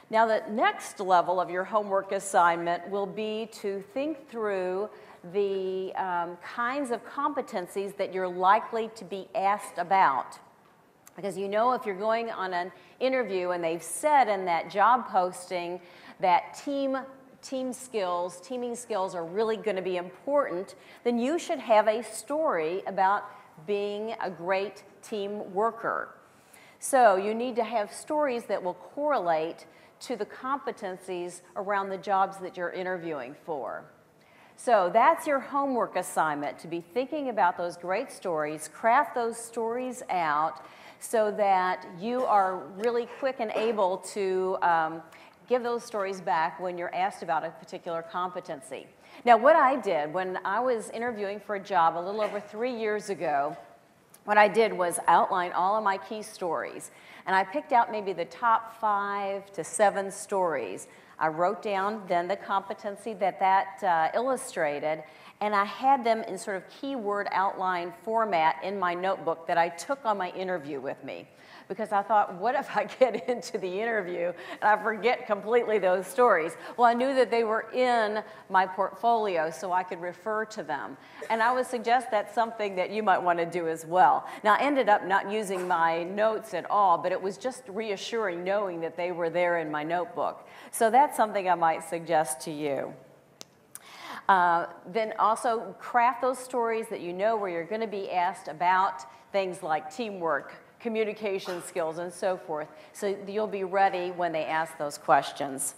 Now, the next level of your homework assignment will be to think through the kinds of competencies that you're likely to be asked about. Because you know if you're going on an interview and they've said in that job posting that teaming skills are really going to be important, then you should have a story about being a great team worker. So you need to have stories that will correlate to the competencies around the jobs that you're interviewing for. So that's your homework assignment, to be thinking about those great stories, craft those stories out so that you are really quick and able to give those stories back when you're asked about a particular competency. Now, what I did when I was interviewing for a job a little over 3 years ago, what I did was outline all of my key stories. And I picked out maybe the top 5 to 7 stories. I wrote down then the competency that illustrated, and I had them in sort of keyword outline format in my notebook that I took on my interview with me. Because I thought, what if I get into the interview and I forget completely those stories? Well, I knew that they were in my portfolio, so I could refer to them. And I would suggest that's something that you might want to do as well. Now, I ended up not using my notes at all, but it was just reassuring knowing that they were there in my notebook. So that's something I might suggest to you. Then also craft those stories that you know where you're going to be asked about things like teamwork, communication skills, and so forth, so you'll be ready when they ask those questions.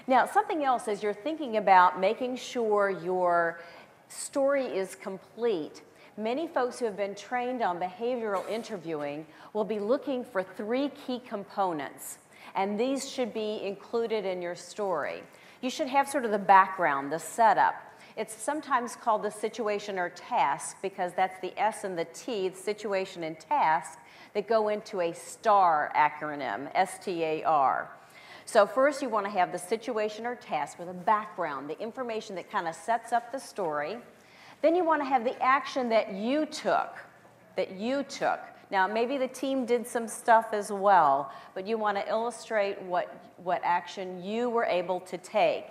Now, something else as you're thinking about making sure your story is complete, many folks who have been trained on behavioral interviewing will be looking for 3 key components, and these should be included in your story. You should have sort of the background, the setup. It's sometimes called the situation or task because that's the S and the T, the situation and task, that go into a STAR acronym, S-T-A-R. So first you want to have the situation or task with a background, the information that kind of sets up the story. Then you want to have the action that you took. Now maybe the team did some stuff as well, but you want to illustrate what action you were able to take.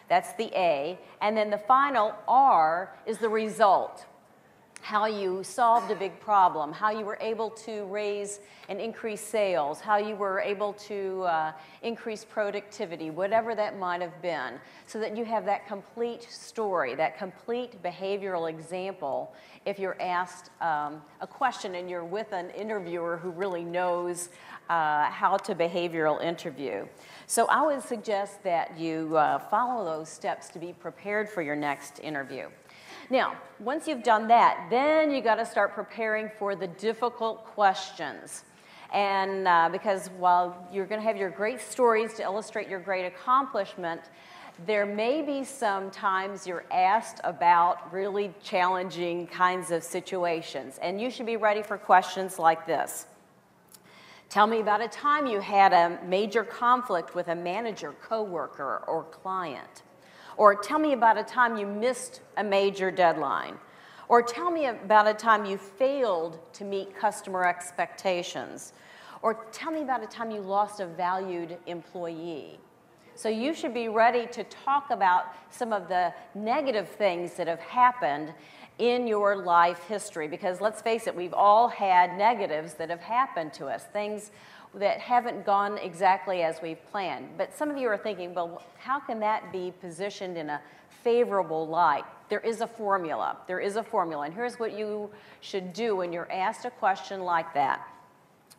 That's the A. And then the final R is the result. How you solved a big problem, how you were able to raise and increase sales, how you were able to increase productivity, whatever that might have been, so that you have that complete story, that complete behavioral example if you're asked a question and you're with an interviewer who really knows how to behavioral interview. So I would suggest that you follow those steps to be prepared for your next interview. Now, once you've done that, then you got to start preparing for the difficult questions. And because while you're going to have your great stories to illustrate your great accomplishment, there may be some times you're asked about really challenging kinds of situations. And you should be ready for questions like this. Tell me about a time you had a major conflict with a manager, coworker, or client. Or tell me about a time you missed a major deadline. Or tell me about a time you failed to meet customer expectations. Or tell me about a time you lost a valued employee. So you should be ready to talk about some of the negative things that have happened in your life history. Because let's face it, we've all had negatives that have happened to us, things that haven't gone exactly as we've planned. But some of you are thinking, well, how can that be positioned in a favorable light? There is a formula. There is a formula. And here's what you should do when you're asked a question like that.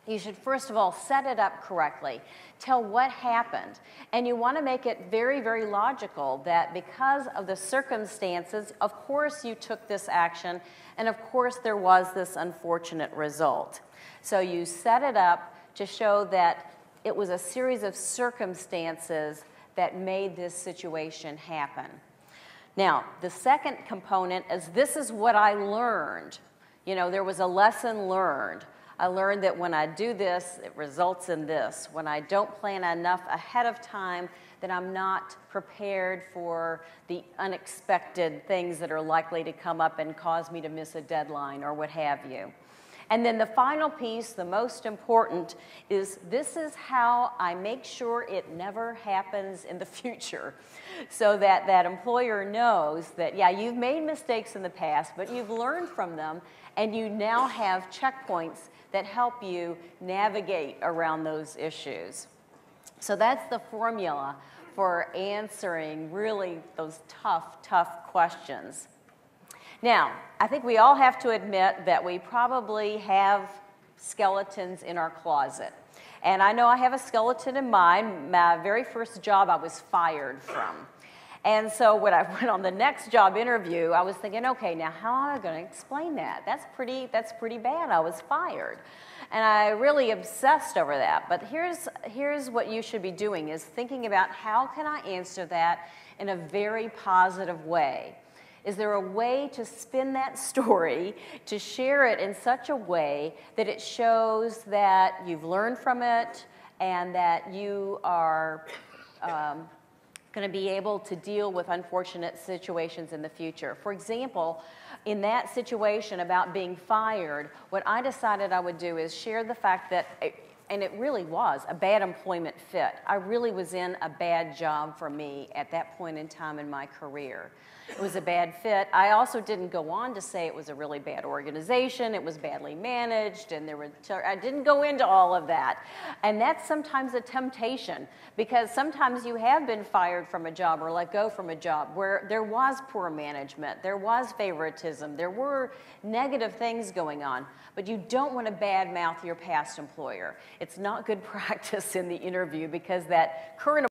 You should, first of all, set it up correctly. Tell what happened. And you want to make it very, very logical that because of the circumstances, of course you took this action, and of course there was this unfortunate result. So you set it up to show that it was a series of circumstances that made this situation happen. Now, the second component is this is what I learned. You know, there was a lesson learned. I learned that when I do this, it results in this. When I don't plan enough ahead of time, then I'm not prepared for the unexpected things that are likely to come up and cause me to miss a deadline or what have you. And then the final piece, the most important, is this is how I make sure it never happens in the future. So that that employer knows that, yeah, you've made mistakes in the past, but you've learned from them, and you now have checkpoints that help you navigate around those issues. So that's the formula for answering really those tough questions. Now, I think we all have to admit that we probably have skeletons in our closet. And I know I have a skeleton in mine. My very first job I was fired from. And so when I went on the next job interview, I was thinking, okay, now how am I going to explain that? That's pretty bad. I was fired. And I really obsessed over that. But here's what you should be doing, is thinking about how can I answer that in a very positive way. Is there a way to spin that story, to share it in such a way that it shows that you've learned from it and that you are going to be able to deal with unfortunate situations in the future? For example, in that situation about being fired, what I decided I would do is share the fact that, and it really was a bad employment fit. I really was in a bad job for me at that point in time in my career. It was a bad fit. I also didn't go on to say it was a really bad organization, it was badly managed, and I didn't go into all of that. And that's sometimes a temptation, because sometimes you have been fired from a job or let go from a job where there was poor management, there was favoritism, there were negative things going on, but you don't want to badmouth your past employer. It's not good practice in the interview, because that current